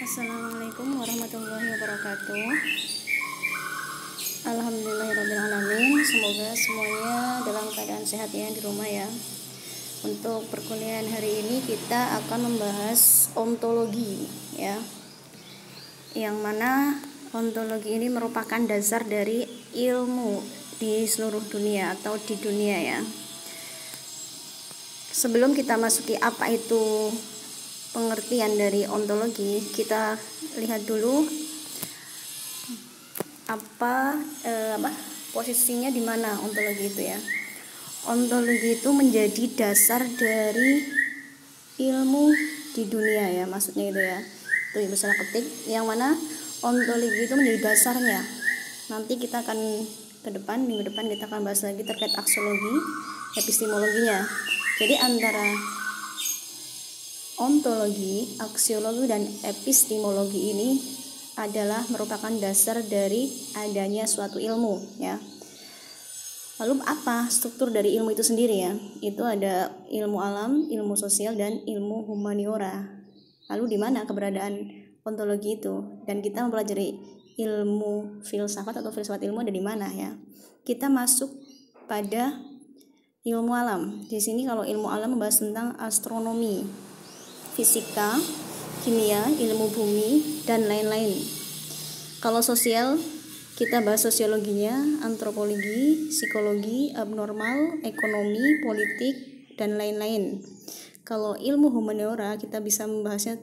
Assalamualaikum warahmatullahi wabarakatuh. Alhamdulillahirrahmanirrahim. Semoga semuanya dalam keadaan sehat ya di rumah ya. Untuk perkuliahan hari ini kita akan membahas ontologi ya. Yang mana ontologi ini merupakan dasar dari ilmu di seluruh dunia atau di dunia ya. Sebelum kita masuki apa itu pengertian dari ontologi, kita lihat dulu posisinya di mana ontologi itu ya. Ontologi itu menjadi dasar dari ilmu di dunia ya, maksudnya itu ya. Itu Ibu salah ketik, yang mana ontologi itu menjadi dasarnya. Nanti kita akan minggu depan kita akan bahas lagi terkait aksiologi, epistemologinya. Jadi antara ontologi, aksiologi, dan epistemologi ini adalah merupakan dasar dari adanya suatu ilmu ya. Lalu apa struktur dari ilmu itu sendiri ya? Itu ada ilmu alam, ilmu sosial, dan ilmu humaniora. Lalu di mana keberadaan ontologi itu? Dan kita mempelajari ilmu filsafat atau filsafat ilmu ada di mana ya? Kita masuk pada ilmu alam. Di sini kalau ilmu alam membahas tentang astronomi, fisika, kimia, ilmu bumi, dan lain-lain. Kalau sosial, kita bahas sosiologinya, antropologi, psikologi, abnormal, ekonomi, politik, dan lain-lain. Kalau ilmu humaniora, kita bisa membahasnya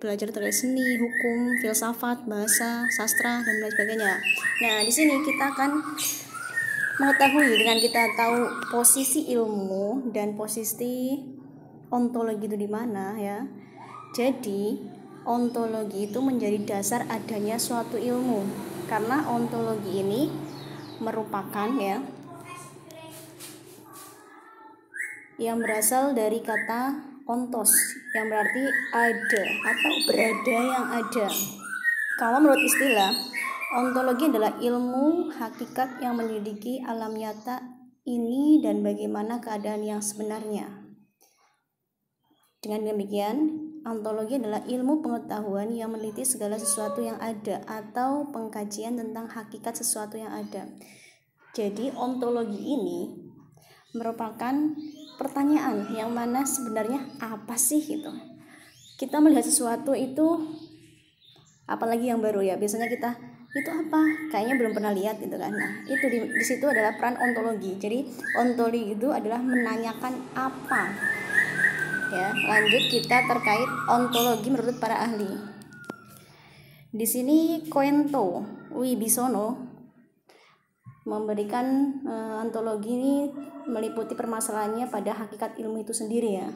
belajar terkait seni, hukum, filsafat, bahasa, sastra, dan lain sebagainya. Nah, di sini kita akan mengetahui dengan kita tahu posisi ilmu dan posisi ontologi itu di mana ya. Jadi ontologi itu menjadi dasar adanya suatu ilmu, karena ontologi ini merupakan ya yang berasal dari kata ontos, yang berarti ada atau berada yang ada. Kalau menurut istilah, ontologi adalah ilmu hakikat yang menyelidiki alam nyata ini dan bagaimana keadaan yang sebenarnya. Dengan demikian, ontologi adalah ilmu pengetahuan yang meneliti segala sesuatu yang ada atau pengkajian tentang hakikat sesuatu yang ada. Jadi ontologi ini merupakan pertanyaan yang mana sebenarnya apa sih gitu. Kita melihat sesuatu itu, apalagi yang baru ya, biasanya kita itu apa? Kayaknya belum pernah lihat gitu kan. Nah, itu di situ adalah peran ontologi. Jadi ontologi itu adalah menanyakan apa. Ya, lanjut kita terkait ontologi menurut para ahli. Di sini Coento Wibisono memberikan ontologi ini meliputi permasalahannya pada hakikat ilmu itu sendiri ya.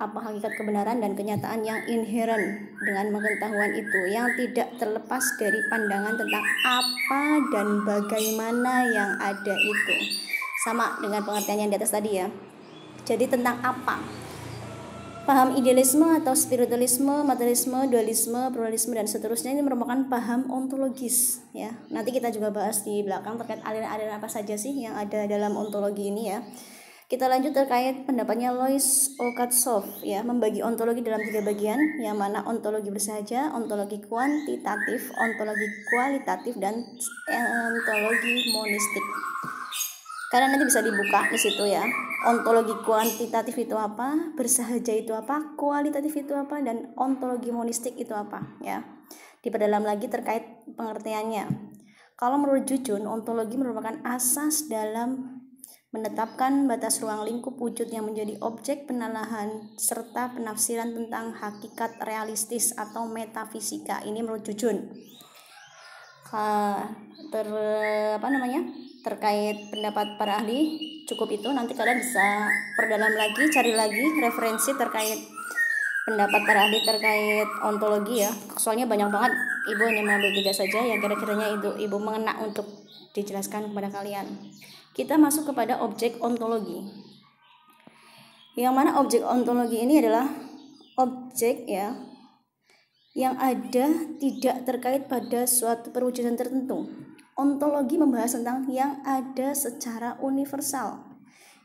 Apa hakikat kebenaran dan kenyataan yang inheren dengan pengetahuan itu, yang tidak terlepas dari pandangan tentang apa dan bagaimana yang ada itu. Sama dengan pengertian yang di atas tadi ya. Jadi tentang apa? Paham idealisme atau spiritualisme, materialisme, dualisme, pluralisme, dan seterusnya ini merupakan paham ontologis ya. Nanti kita juga bahas di belakang terkait aliran-aliran apa saja sih yang ada dalam ontologi ini ya. Kita lanjut terkait pendapatnya Lois Okatsov ya, membagi ontologi dalam 3 bagian, yang mana ontologi bersahaja, ontologi kuantitatif, ontologi kualitatif, dan ontologi monistik. Karena nanti bisa dibuka di situ ya. Ontologi kuantitatif itu apa, bersahaja itu apa, kualitatif itu apa, dan ontologi monistik itu apa ya. Diperdalam lagi terkait pengertiannya. Kalau menurut Jujun, ontologi merupakan asas dalam menetapkan batas ruang lingkup wujud yang menjadi objek penelahan serta penafsiran tentang hakikat realistis atau metafisika. Ini menurut Jujun. Terkait pendapat para ahli cukup itu, nanti kalian bisa perdalam lagi, cari lagi referensi terkait pendapat para ahli terkait ontologi ya. Soalnya banyak banget, Ibu hanya mengambil 3 saja yang kira-kiranya itu Ibu mengena untuk dijelaskan kepada kalian. Kita masuk kepada objek ontologi, yang mana objek ontologi ini adalah objek ya yang ada tidak terkait pada suatu perwujudan tertentu. Ontologi membahas tentang yang ada secara universal,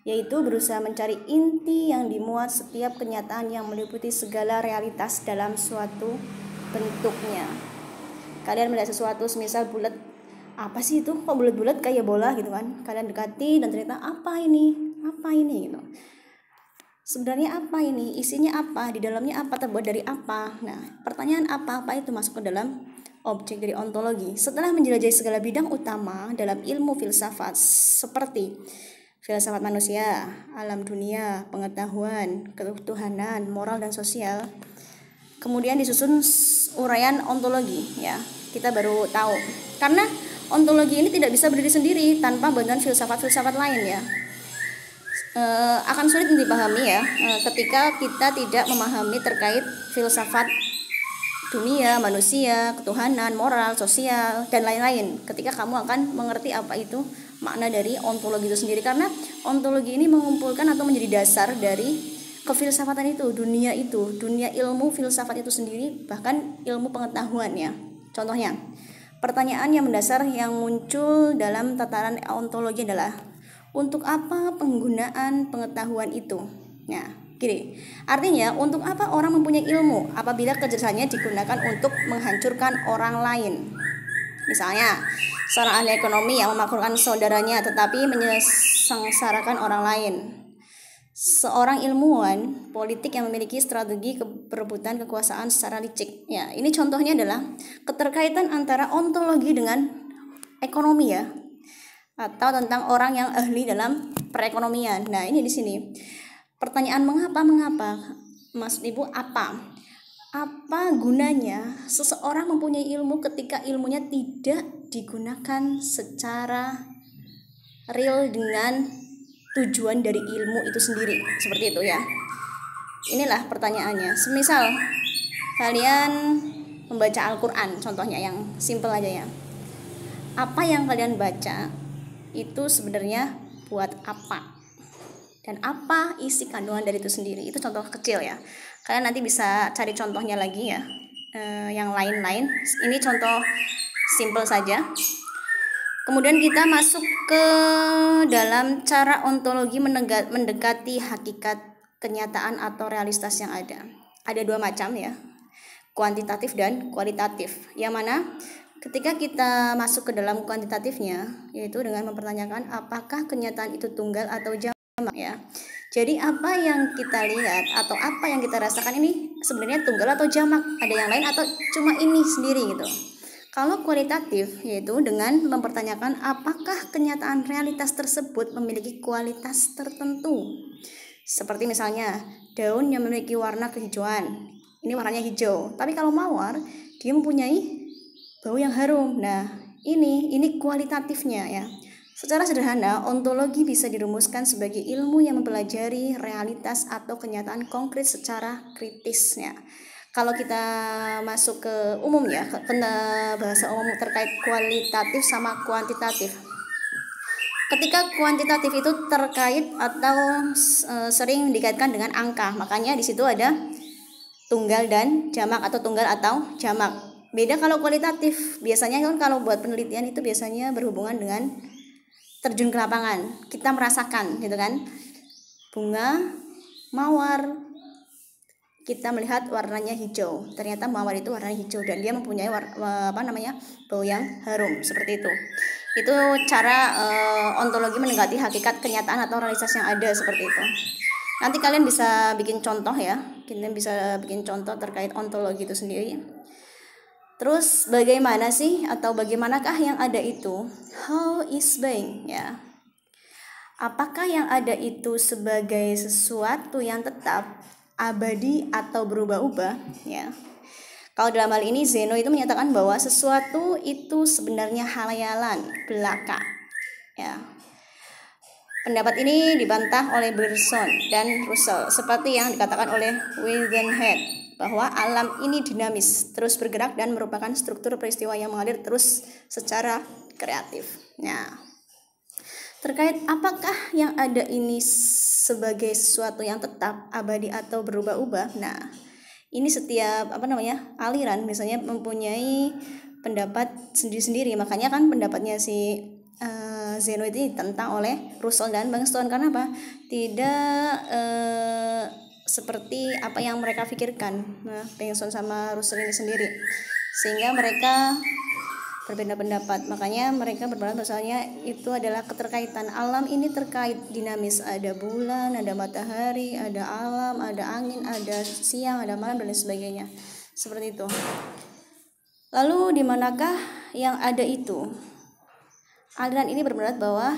yaitu berusaha mencari inti yang dimuat setiap kenyataan yang meliputi segala realitas dalam suatu bentuknya. Kalian melihat sesuatu semisal bulat, apa sih itu, kok bulat-bulat kayak bola gitu kan, kalian dekati dan ternyata apa ini gitu. Sebenarnya apa ini, isinya apa, di dalamnya apa, terbuat dari apa. Nah, pertanyaan apa itu masuk ke dalam objek dari ontologi. Setelah menjelajahi segala bidang utama dalam ilmu filsafat seperti filsafat manusia, alam dunia, pengetahuan, ketuhanan, moral dan sosial, kemudian disusun uraian ontologi ya. Kita baru tahu karena ontologi ini tidak bisa berdiri sendiri tanpa bantuan filsafat-filsafat lain ya. Akan sulit dipahami ya ketika kita tidak memahami terkait filsafat dunia, manusia, ketuhanan, moral, sosial, dan lain-lain. Ketika kamu akan mengerti apa itu makna dari ontologi itu sendiri, karena ontologi ini mengumpulkan atau menjadi dasar dari kefilsafatan itu, dunia ilmu filsafat itu sendiri, bahkan ilmu pengetahuan ya. Contohnya, pertanyaan yang mendasar yang muncul dalam tataran ontologi adalah untuk apa penggunaan pengetahuan itu? Nah, gini, artinya untuk apa orang mempunyai ilmu apabila kecerdasannya digunakan untuk menghancurkan orang lain? Misalnya, seorang ahli ekonomi yang memakmurkan saudaranya tetapi menyengsarakan orang lain. Seorang ilmuwan politik yang memiliki strategi perebutan kekuasaan secara licik. Ya, ini contohnya adalah keterkaitan antara ontologi dengan ekonomi ya, atau tentang orang yang ahli dalam perekonomian. Nah, ini di sini. Pertanyaan mengapa? Maksud Ibu apa? Apa gunanya seseorang mempunyai ilmu ketika ilmunya tidak digunakan secara real dengan tujuan dari ilmu itu sendiri, seperti itu ya. Inilah pertanyaannya. Semisal kalian membaca Al-Quran, contohnya yang simple aja ya. Apa yang kalian baca itu sebenarnya buat apa? Dan apa isi kandungan dari itu sendiri? Itu contoh kecil ya. Kalian nanti bisa cari contohnya lagi ya, yang lain-lain. Ini contoh simple saja. Kemudian kita masuk ke dalam cara ontologi mendekati hakikat kenyataan atau realitas yang ada. Ada dua macam ya, kuantitatif dan kualitatif. Yang mana ketika kita masuk ke dalam kuantitatifnya, yaitu dengan mempertanyakan apakah kenyataan itu tunggal atau jamak ya. Jadi apa yang kita lihat atau apa yang kita rasakan ini sebenarnya tunggal atau jamak, ada yang lain atau cuma ini sendiri gitu. Kalau kualitatif, yaitu dengan mempertanyakan apakah kenyataan realitas tersebut memiliki kualitas tertentu. Seperti misalnya daun yang memiliki warna kehijauan, ini warnanya hijau, tapi kalau mawar dia mempunyai bau yang harum. Nah, ini kualitatifnya ya. Secara sederhana, ontologi bisa dirumuskan sebagai ilmu yang mempelajari realitas atau kenyataan konkret secara kritisnya. Kalau kita masuk ke umum ya, ke bahasa umum terkait kualitatif sama kuantitatif. Ketika kuantitatif itu terkait atau sering dikaitkan dengan angka, makanya di situ ada tunggal dan jamak atau tunggal atau jamak. Beda kalau kualitatif, biasanya kan kalau buat penelitian itu biasanya berhubungan dengan terjun ke lapangan, kita merasakan gitu kan, bunga mawar, kita melihat warnanya hijau, ternyata mawar itu warnanya hijau dan dia mempunyai bau yang harum, seperti itu. Itu cara ontologi mendekati hakikat kenyataan atau realitas yang ada, seperti itu. Nanti kalian bisa bikin contoh ya, kalian bisa bikin contoh terkait ontologi itu sendiri. Terus bagaimana sih atau bagaimanakah yang ada itu? How is being ya? Apakah yang ada itu sebagai sesuatu yang tetap, abadi atau berubah-ubah ya. Kalau dalam hal ini Zeno itu menyatakan bahwa sesuatu itu sebenarnya khayal belaka ya. Pendapat ini dibantah oleh Bergson dan Russell seperti yang dikatakan oleh Widenhead bahwa alam ini dinamis, terus bergerak dan merupakan struktur peristiwa yang mengalir terus secara kreatif. Nah, terkait apakah yang ada ini sebagai sesuatu yang tetap, abadi atau berubah-ubah. Nah, ini setiap aliran misalnya mempunyai pendapat sendiri-sendiri. Makanya kan pendapatnya si Zeno itu ditentang oleh Russell dan Bergson. Karena apa? Tidak seperti apa yang mereka pikirkan. Nah, Pengson sama Russell ini sendiri, sehingga mereka berbeda pendapat. Makanya mereka berpendapat bahwasanya itu adalah keterkaitan alam ini terkait dinamis, ada bulan, ada matahari, ada alam, ada angin, ada siang, ada malam, dan lain sebagainya, seperti itu. Lalu di manakah yang ada itu? Aliran ini berpendapat bahwa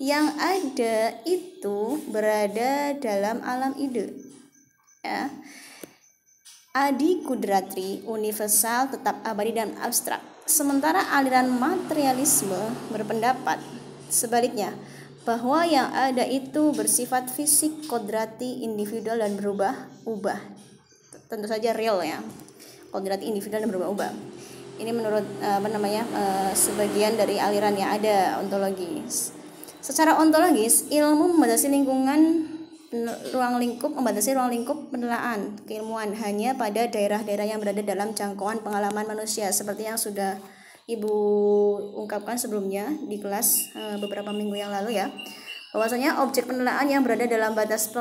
yang ada itu berada dalam alam ide, ya. Adi kudratri, universal, tetap abadi dan abstrak. Sementara aliran materialisme berpendapat sebaliknya, bahwa yang ada itu bersifat fisik, kodrati, individual, dan berubah-ubah. Tentu saja real, ya, kodrati, individual, dan berubah-ubah. Ini menurut sebagian dari aliran yang ada ontologis. Secara ontologis, ilmu membatasi ruang lingkup penelaan keilmuan hanya pada daerah-daerah yang berada dalam jangkauan pengalaman manusia, seperti yang sudah Ibu ungkapkan sebelumnya di kelas beberapa minggu yang lalu, ya, bahwasanya objek penelaan yang berada dalam batas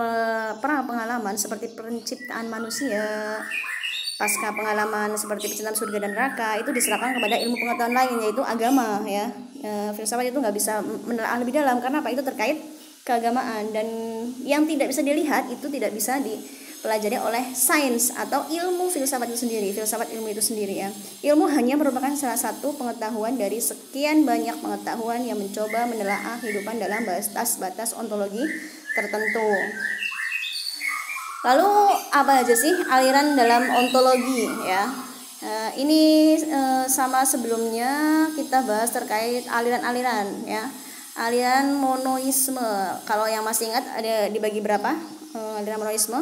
pengalaman seperti penciptaan manusia, pasca pengalaman seperti penciptaan surga dan neraka, itu diserahkan kepada ilmu pengetahuan lain, yaitu agama, ya. Filsafat itu nggak bisa menelaah lebih dalam, karena apa? Itu terkait keagamaan, dan yang tidak bisa dilihat itu tidak bisa dipelajari oleh sains atau ilmu filsafat itu sendiri, filsafat ilmu itu sendiri, ya. Ilmu hanya merupakan salah satu pengetahuan dari sekian banyak pengetahuan yang mencoba menelaah kehidupan dalam batas-batas ontologi tertentu. Lalu apa aja sih aliran dalam ontologi, ya? Ini sama sebelumnya kita bahas terkait aliran-aliran, ya. Aliran monoisme, kalau yang masih ingat ada dibagi berapa aliran monoisme?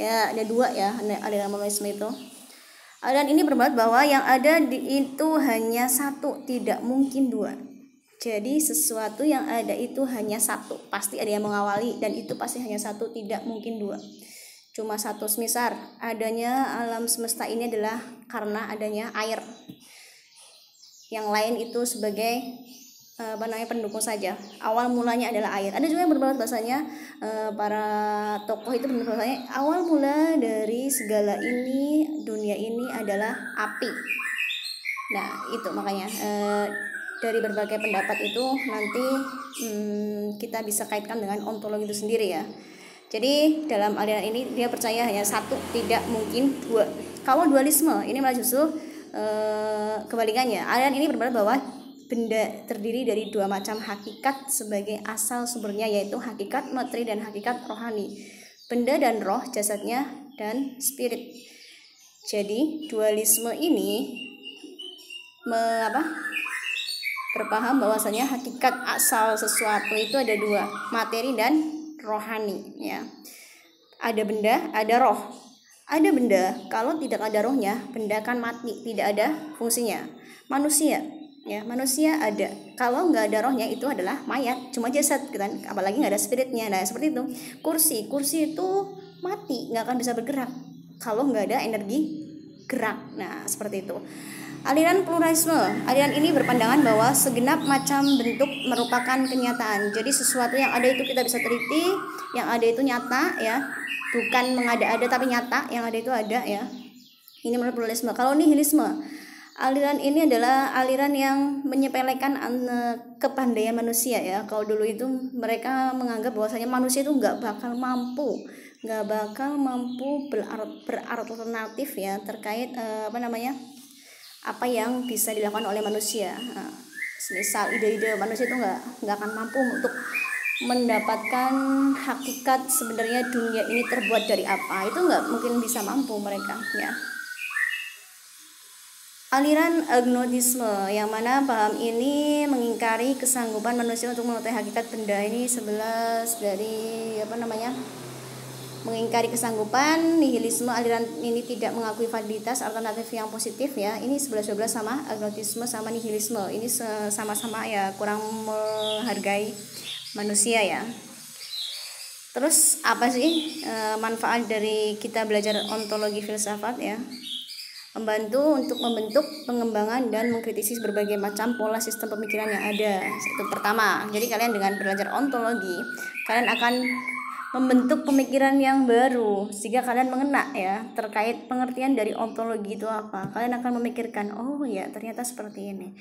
Ya, ada 2, ya, aliran monoisme itu. Aliran ini berpendapat bahwa yang ada itu hanya satu, tidak mungkin 2. Jadi sesuatu yang ada itu hanya satu, pasti ada yang mengawali, dan itu pasti hanya satu, tidak mungkin 2. Cuma satu. Semisal adanya alam semesta ini adalah karena adanya air, yang lain itu sebagai pendukung saja. Awal mulanya adalah air. Ada juga yang berpendapat bahasanya para tokoh itu berpendapat bahasanya awal mula dari segala ini, dunia ini adalah api. Nah, itu makanya dari berbagai pendapat itu nanti kita bisa kaitkan dengan ontologi itu sendiri, ya. Jadi dalam aliran ini dia percaya hanya satu, tidak mungkin 2. Kalau dualisme ini malah justru kebalikannya. Aliran ini berpendapat bahwa benda terdiri dari 2 macam hakikat sebagai asal sumbernya, yaitu hakikat materi dan hakikat rohani. Benda dan roh, jasadnya dan spirit. Jadi dualisme ini berpaham bahwasanya hakikat asal sesuatu itu ada 2, materi dan rohani, ya. Ada benda, ada roh. Ada benda, kalau tidak ada rohnya, benda akan mati, tidak ada fungsinya. Manusia, ya, manusia ada, kalau nggak ada rohnya itu adalah mayat, cuma jasad, kan? Apalagi nggak ada spiritnya. Nah, seperti itu. Kursi itu mati, nggak akan bisa bergerak kalau nggak ada energi gerak. Nah, seperti itu. Aliran pluralisme, aliran ini berpandangan bahwa segenap macam bentuk merupakan kenyataan. Jadi sesuatu yang ada itu kita bisa teliti, yang ada itu nyata, ya, bukan mengada-ada tapi nyata, yang ada itu ada, ya. Ini menurut pluralisme. Kalau nihilisme, aliran ini adalah aliran yang menyepelekan kepandaian manusia, ya. Kalau dulu itu mereka menganggap bahwasanya manusia itu nggak bakal mampu beralternatif, ya, terkait apa yang bisa dilakukan oleh manusia. Misal ide-ide manusia itu nggak akan mampu untuk mendapatkan hakikat sebenarnya dunia ini terbuat dari apa, itu nggak mungkin bisa mampu mereka, ya. Aliran agnotisme, yang mana paham ini mengingkari kesanggupan manusia untuk mengetahui hakikat benda. Ini 11 dari mengingkari kesanggupan. Nihilisme, aliran ini tidak mengakui validitas alternatif yang positif, ya. Ini 11-12 sama agnotisme sama nihilisme. Ini sama-sama, ya, kurang menghargai manusia, ya. Terus apa sih manfaat dari kita belajar ontologi filsafat, ya? Membantu untuk membentuk, pengembangan, dan mengkritisi berbagai macam pola sistem pemikiran yang ada. Itu pertama. Jadi kalian dengan belajar ontologi, kalian akan membentuk pemikiran yang baru sehingga kalian mengena ya terkait pengertian dari ontologi itu apa. Kalian akan memikirkan, oh ya ternyata seperti ini.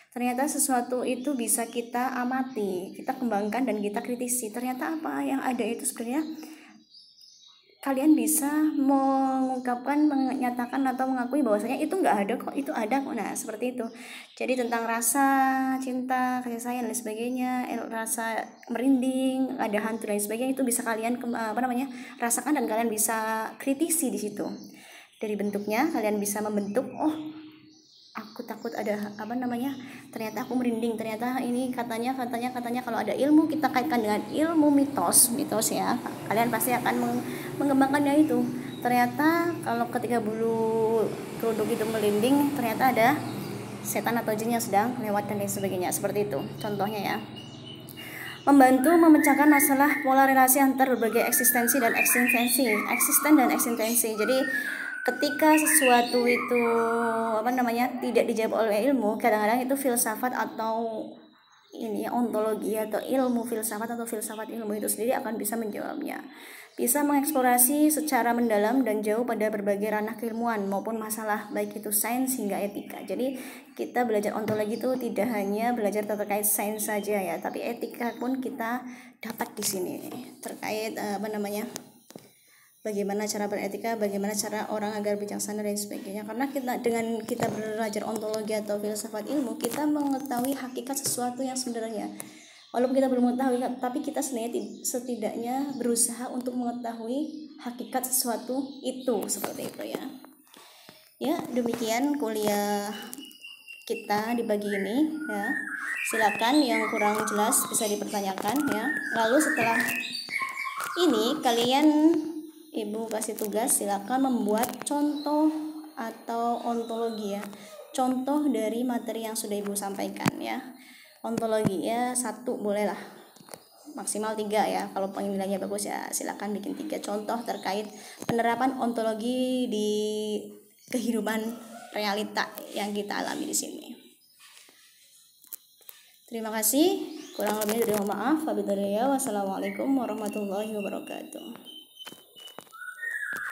Ternyata sesuatu itu bisa kita amati, kita kembangkan dan kita kritisi. Ternyata apa yang ada itu sebenarnya kalian bisa mengungkapkan, menyatakan atau mengakui bahwasanya itu nggak ada kok, itu ada kok. Nah seperti itu. Jadi tentang rasa cinta, kasih sayang dan sebagainya, rasa merinding, ada hantu dan sebagainya, itu bisa kalian rasakan dan kalian bisa kritisi di situ. Dari bentuknya kalian bisa membentuk, oh aku takut ada ternyata aku merinding, ternyata ini katanya kalau ada ilmu kita kaitkan dengan ilmu mitos ya, kalian pasti akan mengembangkannya itu. Ternyata kalau ketika bulu kuduk itu merinding, ternyata ada setan atau jin yang sedang lewat dan lain sebagainya, seperti itu contohnya ya. Membantu memecahkan masalah pola relasi antar berbagai eksistensi dan eksisten dan eksistensi. Jadi ketika sesuatu itu tidak dijawab oleh ilmu, kadang-kadang itu filsafat atau ontologi atau ilmu filsafat atau filsafat ilmu itu sendiri akan bisa menjawabnya, bisa mengeksplorasi secara mendalam dan jauh pada berbagai ranah keilmuan maupun masalah baik itu sains hingga etika. Jadi kita belajar ontologi itu tidak hanya belajar terkait sains saja ya, tapi etika pun kita dapat di sini terkait bagaimana cara beretika, bagaimana cara orang agar bijaksana dan sebagainya. Karena dengan kita belajar ontologi atau filsafat ilmu, kita mengetahui hakikat sesuatu yang sebenarnya. Walaupun kita belum mengetahui, tapi kita setidaknya berusaha untuk mengetahui hakikat sesuatu itu, seperti itu ya. Ya, demikian kuliah kita di pagi ini ya. Silakan yang kurang jelas bisa dipertanyakan ya. Lalu setelah ini kalian Ibu kasih tugas, silakan membuat contoh atau ontologi ya. Contoh dari materi yang sudah Ibu sampaikan ya. Ontologi ya 1 boleh lah. Maksimal 3 ya. Kalau penilaiannya bagus ya silakan bikin 3 contoh terkait penerapan ontologi di kehidupan realita yang kita alami di sini. Terima kasih. Kurang lebihnya dari mohon maaf. Wassalamualaikum warahmatullahi wabarakatuh.